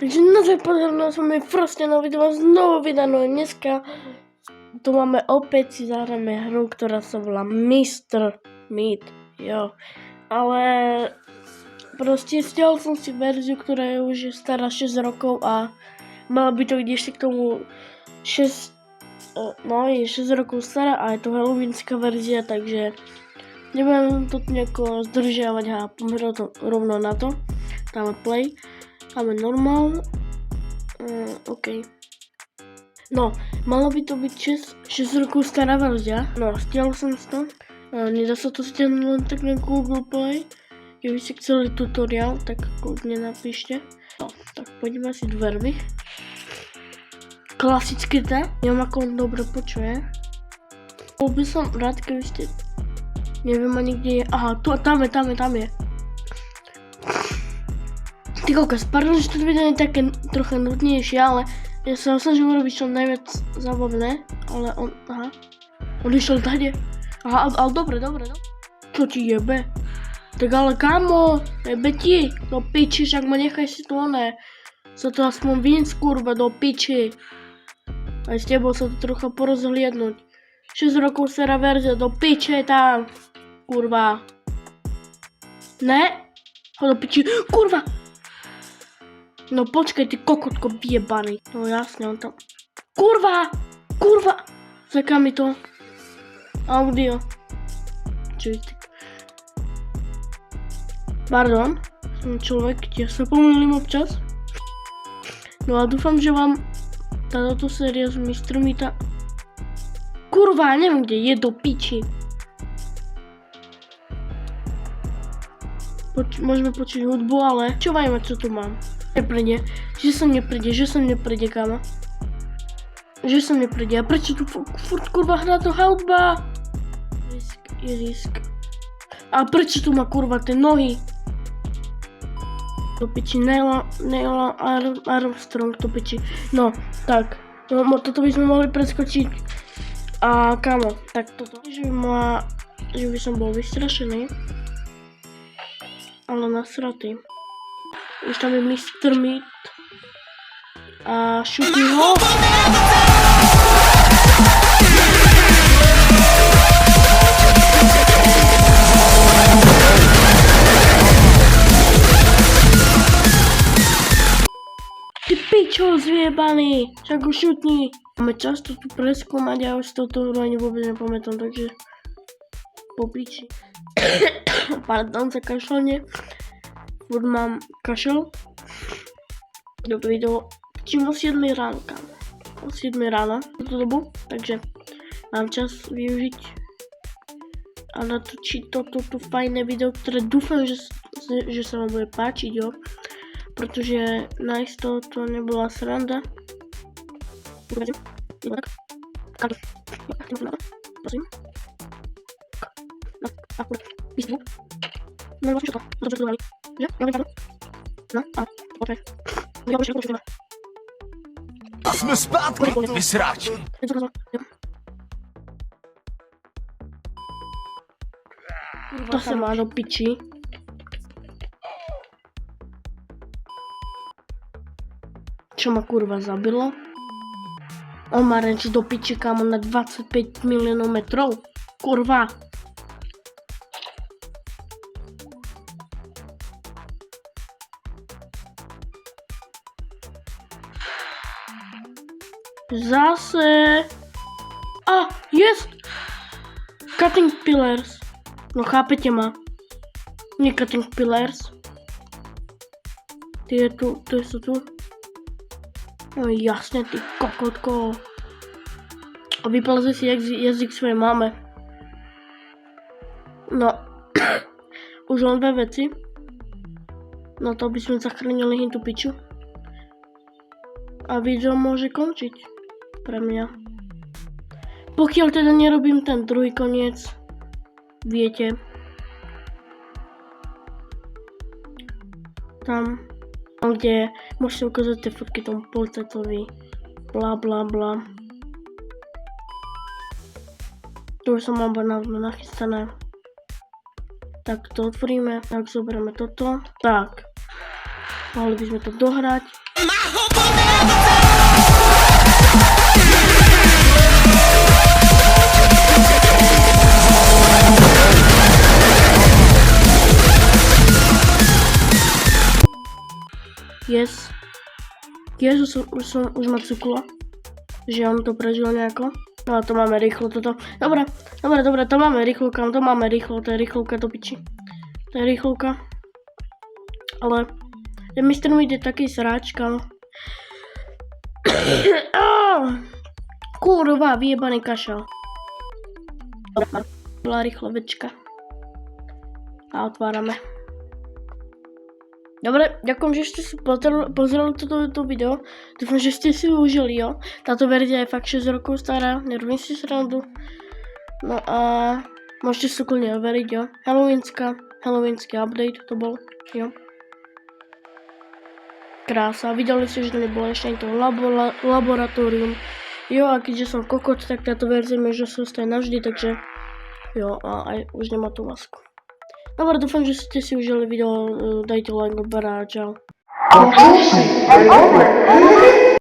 Takže na pozornosť máme proste nový video znovu vydanú. Dneska tu máme opäť si zahráme hru, ktorá sa volá Mr. Meat. Jo. Ale proste stiahol som si verziu, ktorá je už stará 6 rokov a mala by to byť ešte k tomu 6 rokov stará a je to halloweenská verzia, takže nebudem to nejako zdržiavať a pomrel to rovno na to. Dáme play. Dáme normál. OK. No, malo by to byť 6 rokov stará verzia. No, stiahol som si to. Nedá sa to stiahnuť len tak na Google Play. Keby ste chceli tutoriál, tak kľudne napíšte. No, tak poďme si dverby. Klasické to. Neviem, ako on dobre počuje. Bol by som rád, keby ste... Neviem ani kde je. Aha, tam je. Ty kokos, pardon, že to video je také trocha nudnejšie, ale ja sa snažím urobiť čo najviac zábavné, ale on išiel tady. Aha, ale dobre. Čo ti jebe? Tak ale kamo, jebe ti, do piči, však ma nechaj si to sa to aspoň víc, kurva, do piči. Aj s tebou sa to trocha porozhliadnúť. 6 rokov stará verzia, do piče tam, kurva. Ne? Ho do piči, kurva! No počkaj, ty kokotko vyjebaný. No jasne, on tam... Kurva! Zaká mi to. Audio. Čujte. Pardon. Som človek, tiež sa pomýlim občas. No a dúfam, že vám táto séria z Mr. Meata... Kurva, neviem kde, je do piči. Môžeme počuť hudbu, ale... Čo vajme, čo tu mám? Že som nepríde, kámo. A prečo tu furt kurva hrá to hudba? Risk. A prečo tu má kurva tie nohy? To piči, Neil Armstrong, to piči. No, tak. No, toto by sme mohli preskočiť. A kámo, tak toto. Že by som bol vystrašený. Ale nasratý. Už tam je Mr. Meat a šutí ho. Ty pičo zjebaný, však ho šutni. Máme často tu preskúmať, ja už z toto hru ani vôbec nepamätám, takže po piči. Pardon za kašľanie. Furt mám kašel. Toto video čím o 7 ráno, kámo. O 7 ráno túto dobu, takže mám čas využiť a natočiť toto fajné video, ktoré dúfam, že sa vám bude páčiť, jo. Pretože naisto to nebola sranda. Prosím. No vlastne čo to? Dobře to dali. Že? Ja vypadám? No, a počkaj. Ja už to A jsme zpátky, vysráči. To sa má do piči. Čo ma kurva zabilo? On má reč do piči, kámo, na 25 miliónov metrov. Kurva. Zase. Jest! Cutting pillars. No chápete ma. Nie cutting pillars. Ty sú tu. No jasne, ty kokotko. A vyplazuje si jazyk svojej máme. No. Už len dve veci. No to by sme zachránili hintu piču. A video môže končiť. Pre mňa. Pokiaľ teda nerobím ten druhý koniec, viete. Tam, kde môžete ukázať tie fotky tomu policajtovi. Bla bla bla. Tu už som mám nachystané. Tak to otvoríme, tak zoberieme toto. Tak. Mohli by sme to dohrať. Yes. Jezus, už ma cuklo. Že on to prežil nejako. No a to máme rýchlo toto. Dobre, to máme rýchlo, kam to máme rýchlo, to je rýchlovka do piči. To je rýchlovka. Ale ten Mr. Meat je taký sráč, kam. Kurva, vyjebaný kašel. Bola rýchlovečka. A otvárame. Dobre, ďakujem, že ste si pozreli toto video. Dúfam, že ste si užili, jo. Táto verzia je fakt 6 rokov stará, nerobím si srandu. No a môžete si kľudne overiť, jo. Halloweenský update to bol, jo. Krása, videli ste, že to nebolo ešte to laboratórium. Jo, a keďže som kokot, tak táto verzia môže zostať navždy, takže jo, a aj už nemá tú masku. Dobre, dúfam, že ste si užili video, dajte like, odberá, čau.